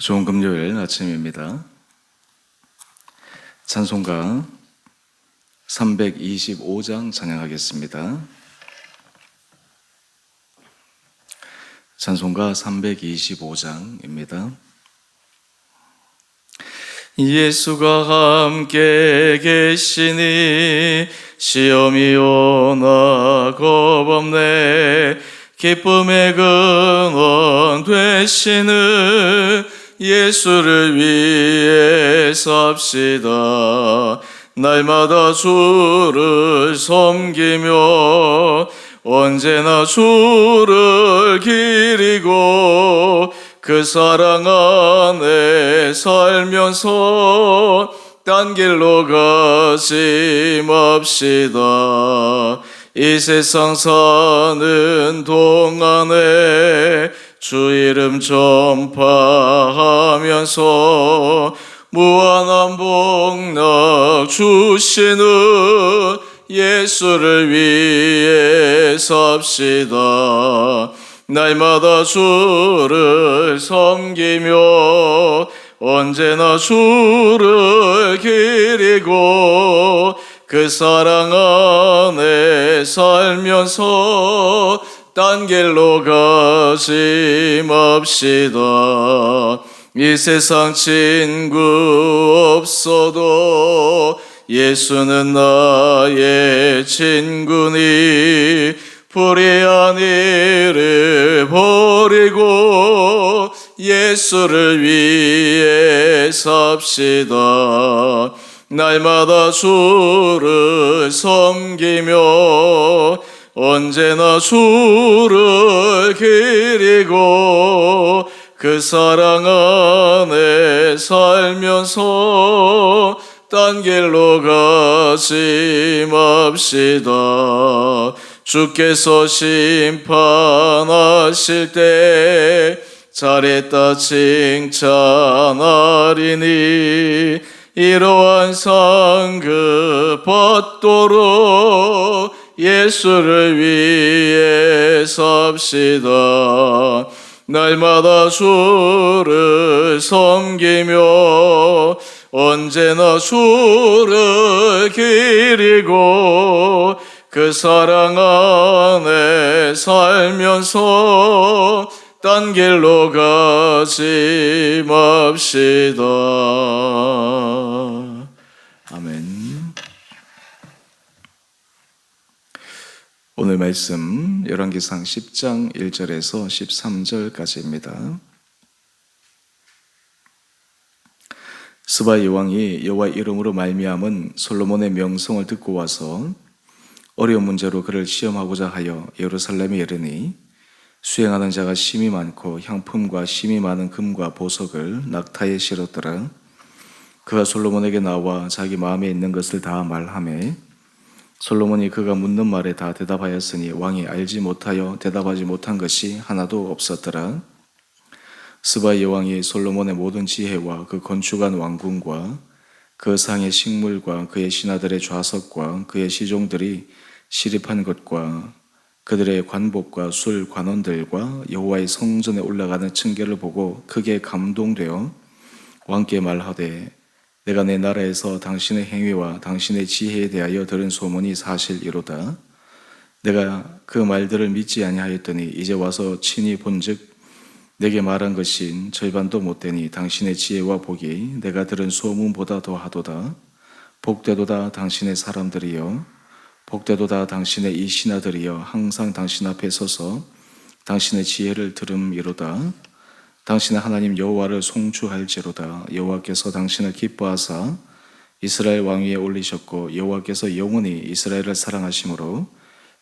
좋은 금요일 아침입니다. 찬송가 325장 찬양하겠습니다. 찬송가 325장입니다. 예수가 함께 계시니 시험이 오나 겁없네. 기쁨의 근원 되시는 예수를 위해 삽시다. 날마다 주를 섬기며 언제나 주를 기리고 그 사랑 안에 살면서 딴 길로 가지 맙시다. 이 세상 사는 동안에 주 이름 전파하면서 무한한 복락 주시는 예수를 위해 삽시다. 날마다 주를 섬기며 언제나 주를 기리고 그 사랑 안에 살면서 딴 길로 가지 맙시다. 이 세상 친구 없어도 예수는 나의 친구니 불의한 일을 버리고 예수를 위해 삽시다. 날마다 주를 섬기며 언제나 주를 기리고 그 사랑 안에 살면서 딴 길로 가지 맙시다. 주께서 심판하실 때 잘했다 칭찬하리니 이러한 상급 받도록 예수를 위해 삽시다. 날마다 주를 섬기며 언제나 주를 기리고 그 사랑 안에 살면서 딴 길로 가지 맙시다. 아멘. 오늘 말씀 열왕기상 10장 1절에서 13절까지입니다. 스바의 왕이 여호와 이름으로 말미암은 솔로몬의 명성을 듣고 와서 어려운 문제로 그를 시험하고자 하여 예루살렘에 이르니 수행하는 자가 심히 많고 향품과 심히 많은 금과 보석을 낙타에 실었더라. 그가 솔로몬에게 나와 자기 마음에 있는 것을 다 말하매 솔로몬이 그가 묻는 말에 다 대답하였으니 왕이 알지 못하여 대답하지 못한 것이 하나도 없었더라. 스바의 여왕이 솔로몬의 모든 지혜와 그 건축한 왕궁과 그 상의 식물과 그의 신하들의 좌석과 그의 시종들이 시립한 것과 그들의 관복과 술 관원들과 여호와의 성전에 올라가는 층계를 보고 크게 감동되어 왕께 말하되 내가 내 나라에서 당신의 행위와 당신의 지혜에 대하여 들은 소문이 사실이로다. 내가 그 말들을 믿지 아니하였더니 이제 와서 친히 본즉 내게 말한 것인 절반도 못되니 당신의 지혜와 복이 내가 들은 소문보다 더하도다. 복되도다 당신의 사람들이여 복되도다 당신의 이 신하들이여 항상 당신 앞에 서서 당신의 지혜를 들음이로다. 당신의 하나님 여호와를 송축할지로다. 여호와께서 당신을 기뻐하사 이스라엘 왕위에 올리셨고 여호와께서 영원히 이스라엘을 사랑하심으로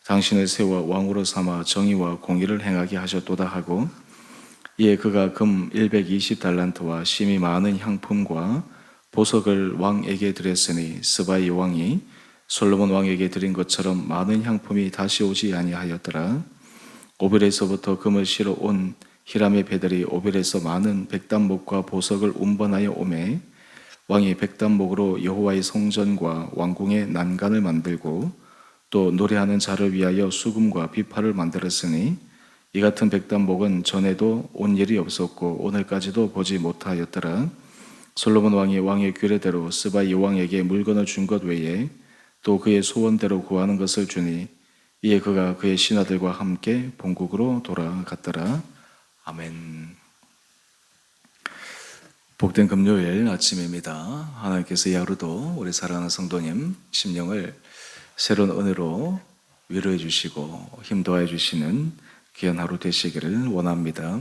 당신을 세워 왕으로 삼아 정의와 공의를 행하게 하셨도다 하고 이에 그가 금 120달란트와 심히 많은 향품과 보석을 왕에게 드렸으니 스바의 왕이 솔로몬 왕에게 드린 것처럼 많은 향품이 다시 오지 아니하였더라. 오벨에서부터 금을 실어 온 히람의 배들이 오벨에서 많은 백단목과 보석을 운반하여 오매 왕이 백단목으로 여호와의 성전과 왕궁의 난간을 만들고 또 노래하는 자를 위하여 수금과 비파를 만들었으니 이 같은 백단복은 전에도 온 일이 없었고 오늘까지도 보지 못하였더라. 솔로몬 왕이 왕의 규례대로 스바이 왕에게 물건을 준 것 외에 또 그의 소원대로 구하는 것을 주니 이에 그가 그의 신하들과 함께 본국으로 돌아갔더라. 아멘. 복된 금요일 아침입니다. 하나님께서 이 하루도 우리 사랑하는 성도님 심령을 새로운 은혜로 위로해 주시고 힘도해 주시는 귀한 하루 되시기를 원합니다.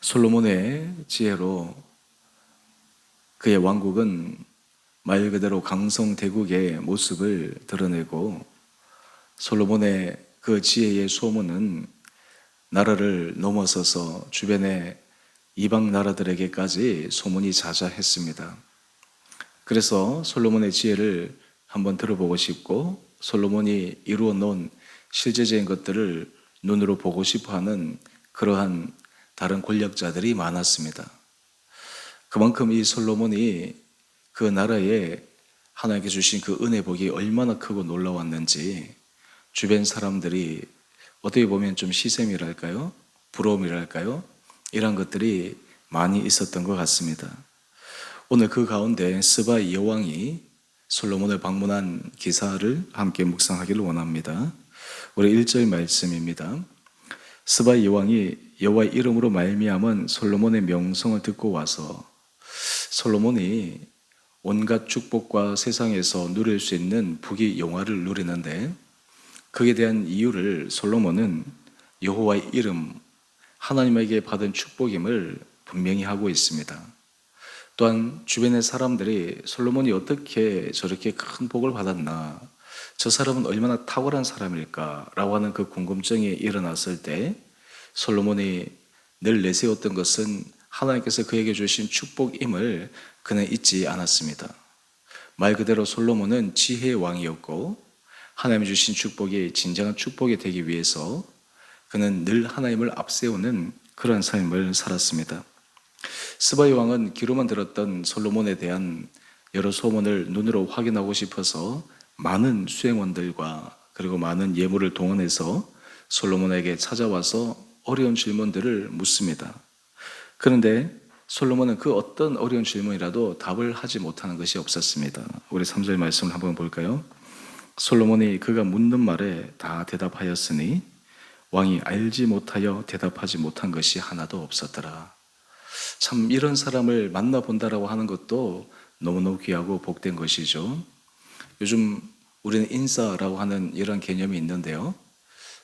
솔로몬의 지혜로 그의 왕국은 말 그대로 강성대국의 모습을 드러내고 솔로몬의 그 지혜의 소문은 나라를 넘어서서 주변의 이방 나라들에게까지 소문이 자자했습니다. 그래서 솔로몬의 지혜를 한번 들어보고 싶고 솔로몬이 이루어 놓은 실제적인 것들을 눈으로 보고 싶어하는 그러한 다른 권력자들이 많았습니다. 그만큼 이 솔로몬이 그 나라에 하나님께 주신 그 은혜 복이 얼마나 크고 놀라웠는지 주변 사람들이 어떻게 보면 좀 시샘이랄까요? 부러움이랄까요? 이런 것들이 많이 있었던 것 같습니다. 오늘 그 가운데 스바이 여왕이 솔로몬을 방문한 기사를 함께 묵상하기를 원합니다. 우리 1절 말씀입니다. 스바이 여왕이 여호와의 이름으로 말미암은 솔로몬의 명성을 듣고 와서 솔로몬이 온갖 축복과 세상에서 누릴 수 있는 부귀 영화를 누리는데 그에 대한 이유를 솔로몬은 여호와의 이름, 하나님에게 받은 축복임을 분명히 하고 있습니다. 또한 주변의 사람들이 솔로몬이 어떻게 저렇게 큰 복을 받았나, 저 사람은 얼마나 탁월한 사람일까 라고 하는 그 궁금증이 일어났을 때 솔로몬이 늘 내세웠던 것은 하나님께서 그에게 주신 축복임을 그는 잊지 않았습니다. 말 그대로 솔로몬은 지혜의 왕이었고 하나님이 주신 축복이 진정한 축복이 되기 위해서 그는 늘 하나님을 앞세우는 그런 삶을 살았습니다. 스바이 왕은 귀로만 들었던 솔로몬에 대한 여러 소문을 눈으로 확인하고 싶어서 많은 수행원들과 그리고 많은 예물을 동원해서 솔로몬에게 찾아와서 어려운 질문들을 묻습니다. 그런데 솔로몬은 그 어떤 어려운 질문이라도 답을 하지 못하는 것이 없었습니다. 우리 3절 말씀을 한번 볼까요? 솔로몬이 그가 묻는 말에 다 대답하였으니 왕이 알지 못하여 대답하지 못한 것이 하나도 없었더라. 참 이런 사람을 만나본다라고 하는 것도 너무너무 귀하고 복된 것이죠. 요즘 우리는 인싸라고 하는 이런 개념이 있는데요.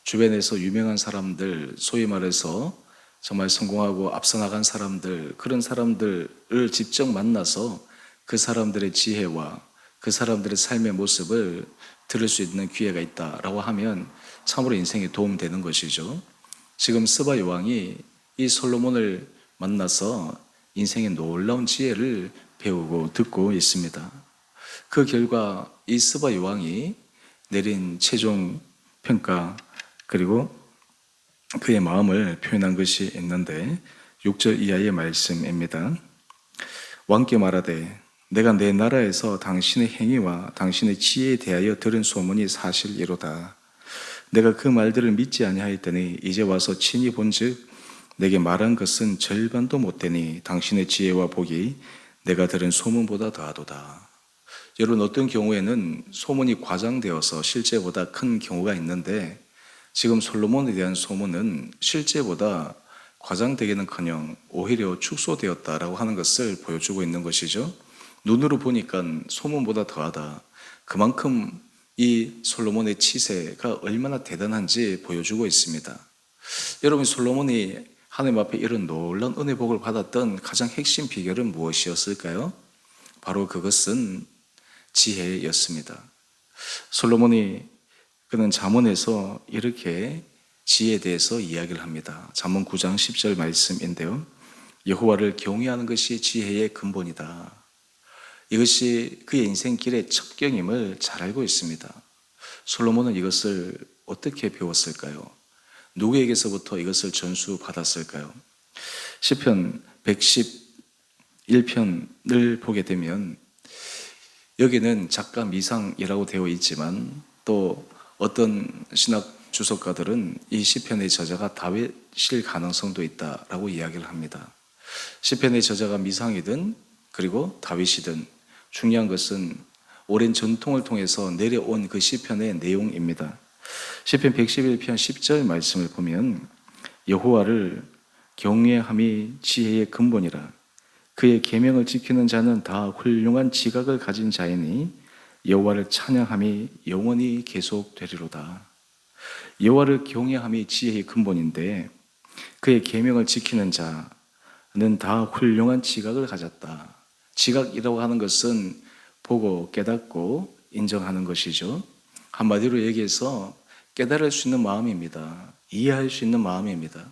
주변에서 유명한 사람들, 소위 말해서 정말 성공하고 앞서 나간 사람들, 그런 사람들을 직접 만나서 그 사람들의 지혜와 그 사람들의 삶의 모습을 들을 수 있는 기회가 있다라고 하면 참으로 인생에 도움되는 것이죠. 지금 스바이 왕이 이 솔로몬을 만나서 인생의 놀라운 지혜를 배우고 듣고 있습니다. 그 결과 이 스바이 왕이 내린 최종 평가 그리고 그의 마음을 표현한 것이 있는데 6절 이하의 말씀입니다. 왕께 말하되 내가 내 나라에서 당신의 행위와 당신의 지혜에 대하여 들은 소문이 사실이로다. 내가 그 말들을 믿지 아니하였더니 이제 와서 친히 본즉 내게 말한 것은 절반도 못되니 당신의 지혜와 복이 내가 들은 소문보다 더하도다. 여러분 어떤 경우에는 소문이 과장되어서 실제보다 큰 경우가 있는데 지금 솔로몬에 대한 소문은 실제보다 과장되기는커녕 오히려 축소되었다라고 하는 것을 보여주고 있는 것이죠. 눈으로 보니까 소문보다 더하다. 그만큼 이 솔로몬의 치세가 얼마나 대단한지 보여주고 있습니다. 여러분 솔로몬이 하나님 앞에 이런 놀라운 은혜 복을 받았던 가장 핵심 비결은 무엇이었을까요? 바로 그것은 지혜였습니다. 솔로몬이 그는 잠언에서 이렇게 지혜에 대해서 이야기를 합니다. 잠언 9장 10절 말씀인데요. 여호와를 경외하는 것이 지혜의 근본이다. 이것이 그의 인생길의 첩경임을 잘 알고 있습니다. 솔로몬은 이것을 어떻게 배웠을까요? 누구에게서부터 이것을 전수받았을까요? 시편 111편을 보게 되면 여기는 작가 미상이라고 되어 있지만 또 어떤 신학 주석가들은 이 시편의 저자가 다윗일 가능성도 있다라고 이야기를 합니다. 시편의 저자가 미상이든 그리고 다윗이든 중요한 것은 오랜 전통을 통해서 내려온 그 시편의 내용입니다. 시편 111편 10절 말씀을 보면 여호와를 경외함이 지혜의 근본이라 그의 계명을 지키는 자는 다 훌륭한 지각을 가진 자이니 여호와를 찬양함이 영원히 계속되리로다. 여호와를 경외함이 지혜의 근본인데 그의 계명을 지키는 자는 다 훌륭한 지각을 가졌다. 지각이라고 하는 것은 보고 깨닫고 인정하는 것이죠. 한마디로 얘기해서 깨달을 수 있는 마음입니다. 이해할 수 있는 마음입니다.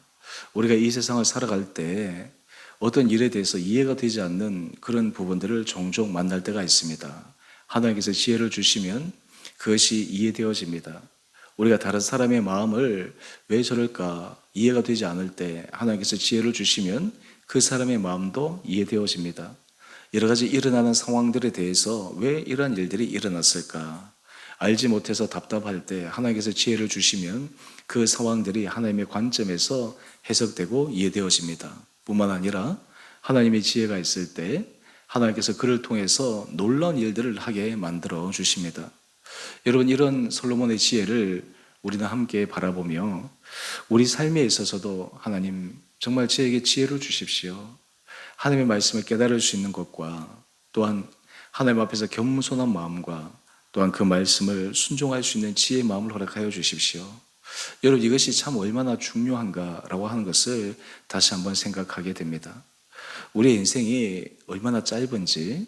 우리가 이 세상을 살아갈 때 어떤 일에 대해서 이해가 되지 않는 그런 부분들을 종종 만날 때가 있습니다. 하나님께서 지혜를 주시면 그것이 이해되어집니다. 우리가 다른 사람의 마음을 왜 저럴까 이해가 되지 않을 때 하나님께서 지혜를 주시면 그 사람의 마음도 이해되어집니다. 여러 가지 일어나는 상황들에 대해서 왜 이러한 일들이 일어났을까 알지 못해서 답답할 때 하나님께서 지혜를 주시면 그 상황들이 하나님의 관점에서 해석되고 이해되어집니다. 뿐만 아니라 하나님의 지혜가 있을 때 하나님께서 그를 통해서 놀라운 일들을 하게 만들어 주십니다. 여러분, 이런 솔로몬의 지혜를 우리는 함께 바라보며 우리 삶에 있어서도 하나님 정말 저에게 지혜를 주십시오. 하나님의 말씀을 깨달을 수 있는 것과 또한 하나님 앞에서 겸손한 마음과 또한 그 말씀을 순종할 수 있는 지혜의 마음을 허락하여 주십시오. 여러분, 이것이 참 얼마나 중요한가라고 하는 것을 다시 한번 생각하게 됩니다. 우리의 인생이 얼마나 짧은지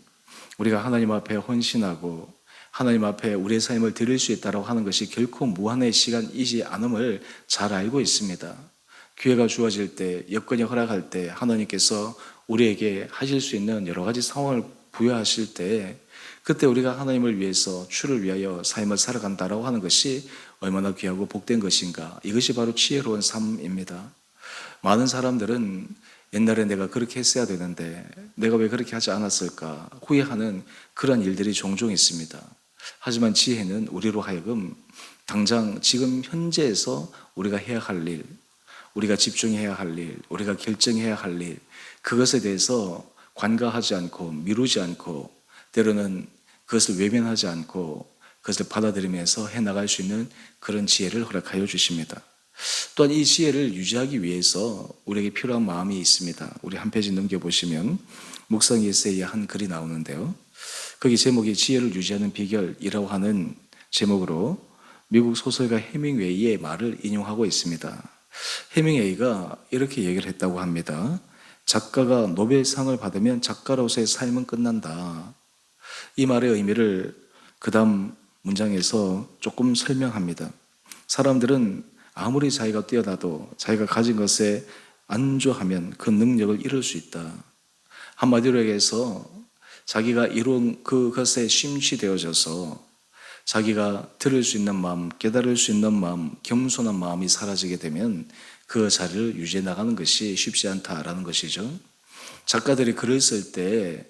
우리가 하나님 앞에 헌신하고 하나님 앞에 우리의 삶을 드릴 수 있다고 하는 것이 결코 무한의 시간이지 않음을 잘 알고 있습니다. 기회가 주어질 때, 여건이 허락할 때 하나님께서 우리에게 하실 수 있는 여러 가지 상황을 부여하실 때 그때 우리가 하나님을 위해서 주를 위하여 삶을 살아간다라고 하는 것이 얼마나 귀하고 복된 것인가. 이것이 바로 지혜로운 삶입니다. 많은 사람들은 옛날에 내가 그렇게 했어야 되는데 내가 왜 그렇게 하지 않았을까 후회하는 그런 일들이 종종 있습니다. 하지만 지혜는 우리로 하여금 당장 지금 현재에서 우리가 해야 할 일, 우리가 집중해야 할 일, 우리가 결정해야 할 일, 그것에 대해서 관가하지 않고 미루지 않고 때로는 그것을 외면하지 않고 그것을 받아들이면서 해나갈 수 있는 그런 지혜를 허락하여 주십니다. 또한 이 지혜를 유지하기 위해서 우리에게 필요한 마음이 있습니다. 우리 한 페이지 넘겨보시면 묵상 에세이의 한 글이 나오는데요. 거기 제목이 지혜를 유지하는 비결이라고 하는 제목으로 미국 소설가 해밍웨이의 말을 인용하고 있습니다. 해밍웨이가 이렇게 얘기를 했다고 합니다. 작가가 노벨상을 받으면 작가로서의 삶은 끝난다. 이 말의 의미를 그 다음 문장에서 조금 설명합니다. 사람들은 아무리 자기가 뛰어나도 자기가 가진 것에 안주하면 그 능력을 잃을 수 있다. 한마디로 얘기해서 자기가 이룬 그것에 심취되어져서 자기가 들을 수 있는 마음, 깨달을 수 있는 마음, 겸손한 마음이 사라지게 되면 그 자리를 유지해 나가는 것이 쉽지 않다라는 것이죠. 작가들이 글을 쓸 때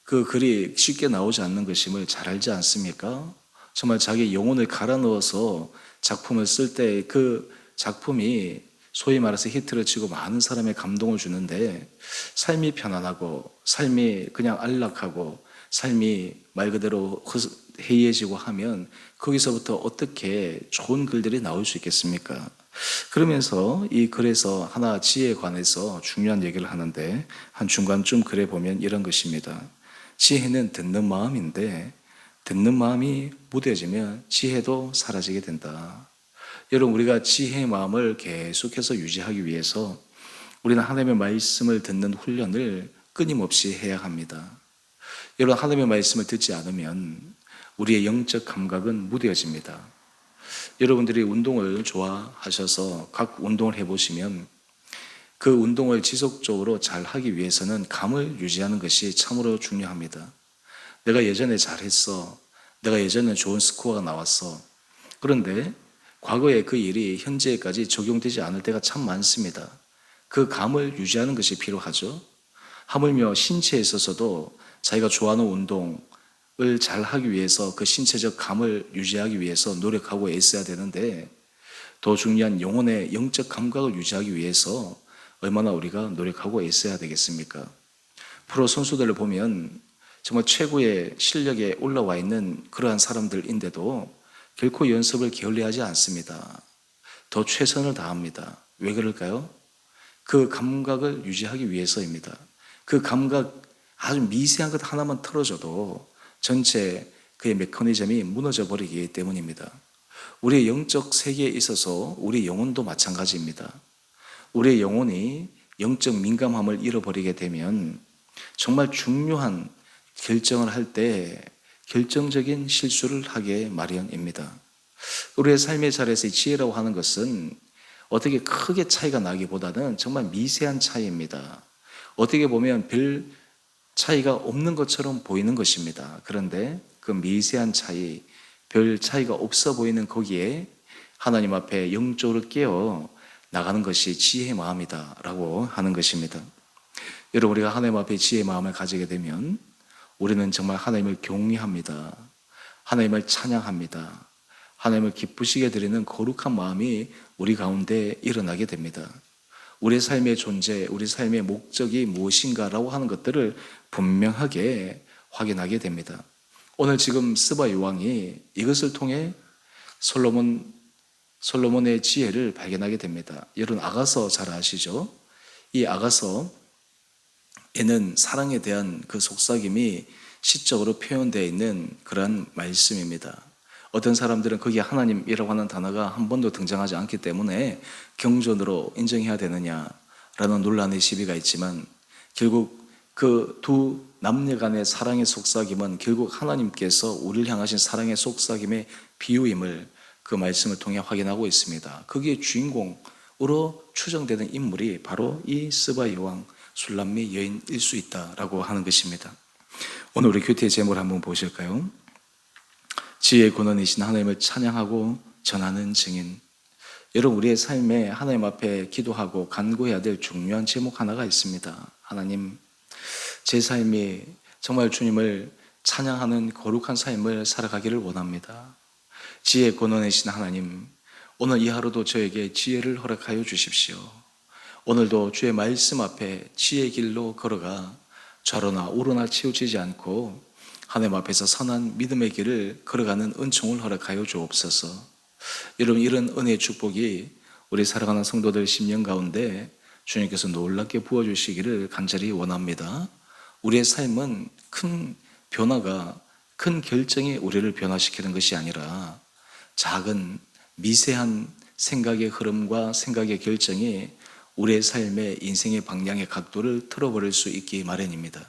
그 글이 쉽게 나오지 않는 것임을 잘 알지 않습니까? 정말 자기 영혼을 갈아 넣어서 작품을 쓸 때 그 작품이 소위 말해서 히트를 치고 많은 사람의 감동을 주는데 삶이 편안하고 삶이 그냥 안락하고 삶이 말 그대로 해이해지고 하면 거기서부터 어떻게 좋은 글들이 나올 수 있겠습니까? 그러면서 이 글에서 하나 지혜에 관해서 중요한 얘기를 하는데 한 중간쯤 글에 보면 이런 것입니다. 지혜는 듣는 마음인데 듣는 마음이 무뎌지면 지혜도 사라지게 된다. 여러분, 우리가 지혜의 마음을 계속해서 유지하기 위해서 우리는 하나님의 말씀을 듣는 훈련을 끊임없이 해야 합니다. 여러분, 하나님의 말씀을 듣지 않으면 우리의 영적 감각은 무뎌집니다. 여러분들이 운동을 좋아하셔서 각 운동을 해보시면 그 운동을 지속적으로 잘 하기 위해서는 감을 유지하는 것이 참으로 중요합니다. 내가 예전에 잘했어. 내가 예전에 좋은 스코어가 나왔어. 그런데 과거의 그 일이 현재까지 적용되지 않을 때가 참 많습니다. 그 감을 유지하는 것이 필요하죠. 하물며 신체에 있어서도 자기가 좋아하는 운동을 잘 하기 위해서 그 신체적 감을 유지하기 위해서 노력하고 애써야 되는데 더 중요한 영혼의 영적 감각을 유지하기 위해서 얼마나 우리가 노력하고 있어야 되겠습니까? 프로 선수들을 보면 정말 최고의 실력에 올라와 있는 그러한 사람들인데도 결코 연습을 게을리하지 않습니다. 더 최선을 다합니다. 왜 그럴까요? 그 감각을 유지하기 위해서입니다. 그 감각 아주 미세한 것 하나만 틀어져도 전체 그의 메커니즘이 무너져 버리기 때문입니다. 우리의 영적 세계에 있어서 우리의 영혼도 마찬가지입니다. 우리의 영혼이 영적 민감함을 잃어버리게 되면 정말 중요한 결정을 할 때 결정적인 실수를 하게 마련입니다. 우리의 삶의 자리에서의 지혜라고 하는 것은 어떻게 크게 차이가 나기보다는 정말 미세한 차이입니다. 어떻게 보면 별 차이가 없는 것처럼 보이는 것입니다. 그런데 그 미세한 차이, 별 차이가 없어 보이는 거기에 하나님 앞에 영적으로 깨어 나가는 것이 지혜의 마음이다라고 하는 것입니다. 여러분, 우리가 하나님 앞에 지혜의 마음을 가지게 되면 우리는 정말 하나님을 경외합니다. 하나님을 찬양합니다. 하나님을 기쁘시게 드리는 거룩한 마음이 우리 가운데 일어나게 됩니다. 우리의 삶의 존재, 우리 삶의 목적이 무엇인가라고 하는 것들을 분명하게 확인하게 됩니다. 오늘 지금 스바 요왕이 이것을 통해 솔로몬의 지혜를 발견하게 됩니다. 여러분, 아가서 잘 아시죠? 이 아가서에는 사랑에 대한 그 속삭임이 시적으로 표현되어 있는 그러한 말씀입니다. 어떤 사람들은 거기에 하나님이라고 하는 단어가 한 번도 등장하지 않기 때문에 경전으로 인정해야 되느냐라는 논란의 시비가 있지만, 결국 그 두 남녀 간의 사랑의 속삭임은 결국 하나님께서 우리를 향하신 사랑의 속삭임의 비유임을 그 말씀을 통해 확인하고 있습니다. 거기에 주인공으로 추정되는 인물이 바로 이 스바 여왕 술람미 여인일 수 있다라고 하는 것입니다. 오늘 우리 큐티의 제목을 한번 보실까요? 지혜의 근원이신 하나님을 찬양하고 전하는 증인. 여러분, 우리의 삶에 하나님 앞에 기도하고 간구해야 될 중요한 제목 하나가 있습니다. 하나님, 제 삶이 정말 주님을 찬양하는 거룩한 삶을 살아가기를 원합니다. 지혜의 근원이신 하나님, 오늘 이 하루도 저에게 지혜를 허락하여 주십시오. 오늘도 주의 말씀 앞에 지혜의 길로 걸어가 좌로나 우로나 치우치지 않고 하나님 앞에서 선한 믿음의 길을 걸어가는 은총을 허락하여 주옵소서. 여러분, 이런 은혜의 축복이 우리 살아가는 성도들 심령 가운데 주님께서 놀랍게 부어주시기를 간절히 원합니다. 우리의 삶은 큰 변화가, 큰 결정이 우리를 변화시키는 것이 아니라 작은 미세한 생각의 흐름과 생각의 결정이 우리의 삶의 인생의 방향의 각도를 틀어버릴 수 있기 마련입니다.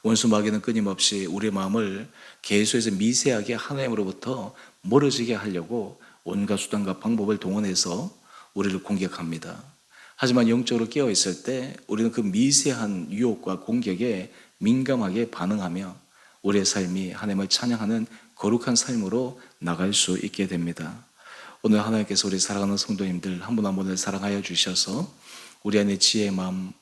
원수 마귀는 끊임없이 우리의 마음을 계속해서 미세하게 하나님으로부터 멀어지게 하려고 온갖 수단과 방법을 동원해서 우리를 공격합니다. 하지만 영적으로 깨어 있을 때 우리는 그 미세한 유혹과 공격에 민감하게 반응하며 우리의 삶이 하나님을 찬양하는 거룩한 삶으로 나갈 수 있게 됩니다. 오늘 하나님께서 우리 사랑하는 성도님들 한 분 한 분을 사랑하여 주셔서 우리 안에 지혜의 마음,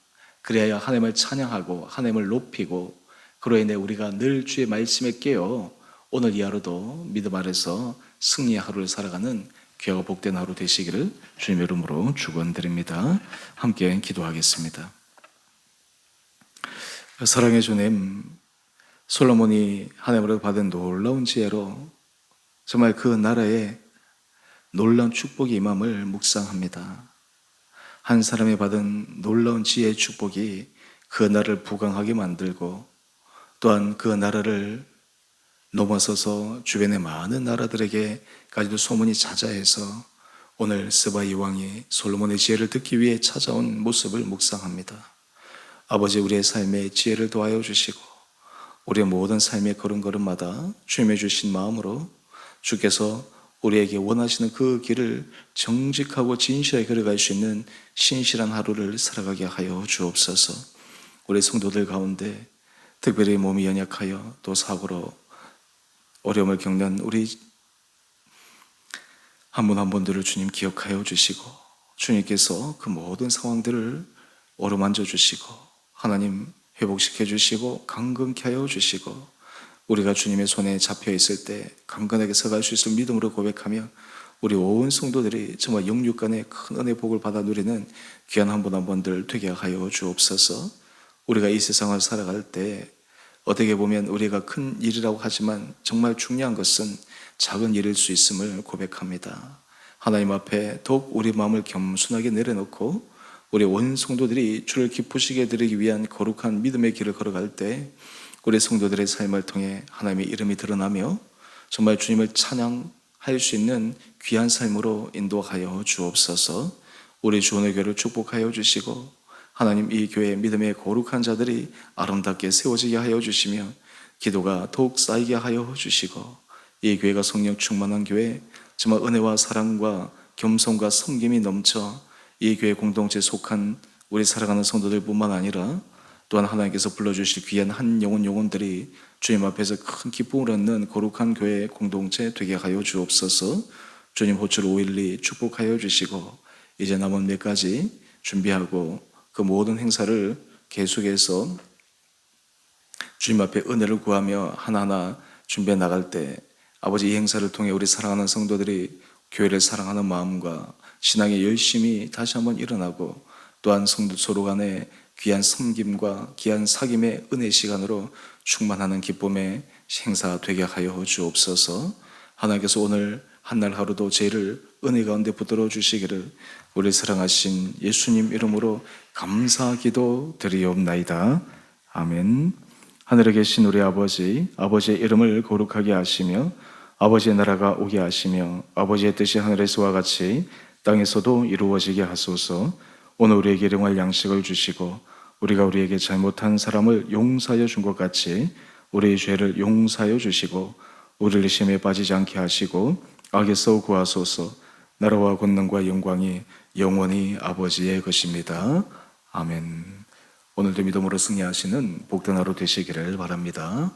그래야 하나님을 찬양하고 하나님을 높이고 그로 인해 우리가 늘 주의 말씀에 깨어 오늘 이 하루도 믿음 아래서 승리의 하루를 살아가는 귀하고 복된 하루 되시기를 주님의 이름으로 축원드립니다. 함께 기도하겠습니다. 사랑의 주님, 솔로몬이 하나님으로 받은 놀라운 지혜로 정말 그 나라에 놀라운 축복이 임함을 묵상합니다. 한 사람이 받은 놀라운 지혜의 축복이 그 나라를 부강하게 만들고 또한 그 나라를 넘어서서 주변의 많은 나라들에게까지도 소문이 자자해서 오늘 스바 여왕이 솔로몬의 지혜를 듣기 위해 찾아온 모습을 묵상합니다. 아버지, 우리의 삶에 지혜를 도와여 주시고 우리의 모든 삶의 걸음걸음마다 주님의 주신 마음으로 주께서 우리에게 원하시는 그 길을 정직하고 진실하게 걸어갈 수 있는 신실한 하루를 살아가게 하여 주옵소서. 우리 성도들 가운데 특별히 몸이 연약하여 또 사고로 어려움을 겪는 우리 한 분 한 분들을 주님 기억하여 주시고 주님께서 그 모든 상황들을 어루만져 주시고 하나님 회복시켜 주시고 강건케 하여 주시고 우리가 주님의 손에 잡혀 있을 때 강건하게 서갈 수 있을 믿음으로 고백하며 우리 온 성도들이 정말 영육간의 큰 은혜 복을 받아 누리는 귀한 한 분 한 분들 되게 하여 주옵소서. 우리가 이 세상을 살아갈 때 어떻게 보면 우리가 큰 일이라고 하지만 정말 중요한 것은 작은 일일 수 있음을 고백합니다. 하나님 앞에 더욱 우리 마음을 겸손하게 내려놓고 우리 온 성도들이 주를 기쁘시게 드리기 위한 거룩한 믿음의 길을 걸어갈 때 우리 성도들의 삶을 통해 하나님의 이름이 드러나며 정말 주님을 찬양할 수 있는 귀한 삶으로 인도하여 주옵소서. 우리 주원의 교회를 축복하여 주시고 하나님 이 교회의 믿음의 거룩한 자들이 아름답게 세워지게 하여 주시며 기도가 더욱 쌓이게 하여 주시고 이 교회가 성령 충만한 교회, 정말 은혜와 사랑과 겸손과 섬김이 넘쳐 이 교회 공동체에 속한 우리 살아가는 성도들뿐만 아니라 또한 하나님께서 불러주실 귀한 한 영혼들이 주님 앞에서 큰 기쁨을 얻는 거룩한 교회 공동체 되게 하여 주옵소서. 주님 호출 5.12 축복하여 주시고 이제 남은 몇 가지 준비하고 그 모든 행사를 계속해서 주님 앞에 은혜를 구하며 하나하나 준비해 나갈 때 아버지 이 행사를 통해 우리 사랑하는 성도들이 교회를 사랑하는 마음과 신앙의 열심이 다시 한번 일어나고 또한 성도 서로 간의 귀한 섬김과 귀한 사귐의 은혜 시간으로 충만하는 기쁨의 행사 되게 하여 주옵소서. 하나님께서 오늘 한날 하루도 죄를 은혜 가운데 붙들어 주시기를 우리 사랑하신 예수님 이름으로 감사기도 드리옵나이다. 아멘. 하늘에 계신 우리 아버지, 아버지의 이름을 거룩하게 하시며 아버지의 나라가 오게 하시며 아버지의 뜻이 하늘에서와 같이 땅에서도 이루어지게 하소서. 오늘 우리에게 일용할 양식을 주시고 우리가 우리에게 잘못한 사람을 용서하여 준 것 같이 우리의 죄를 용서하여 주시고 우리를 시험에 빠지지 않게 하시고 악에서 구하소서. 나라와 권능과 영광이 영원히 아버지의 것입니다. 아멘. 오늘도 믿음으로 승리하시는 복된 하루 되시기를 바랍니다.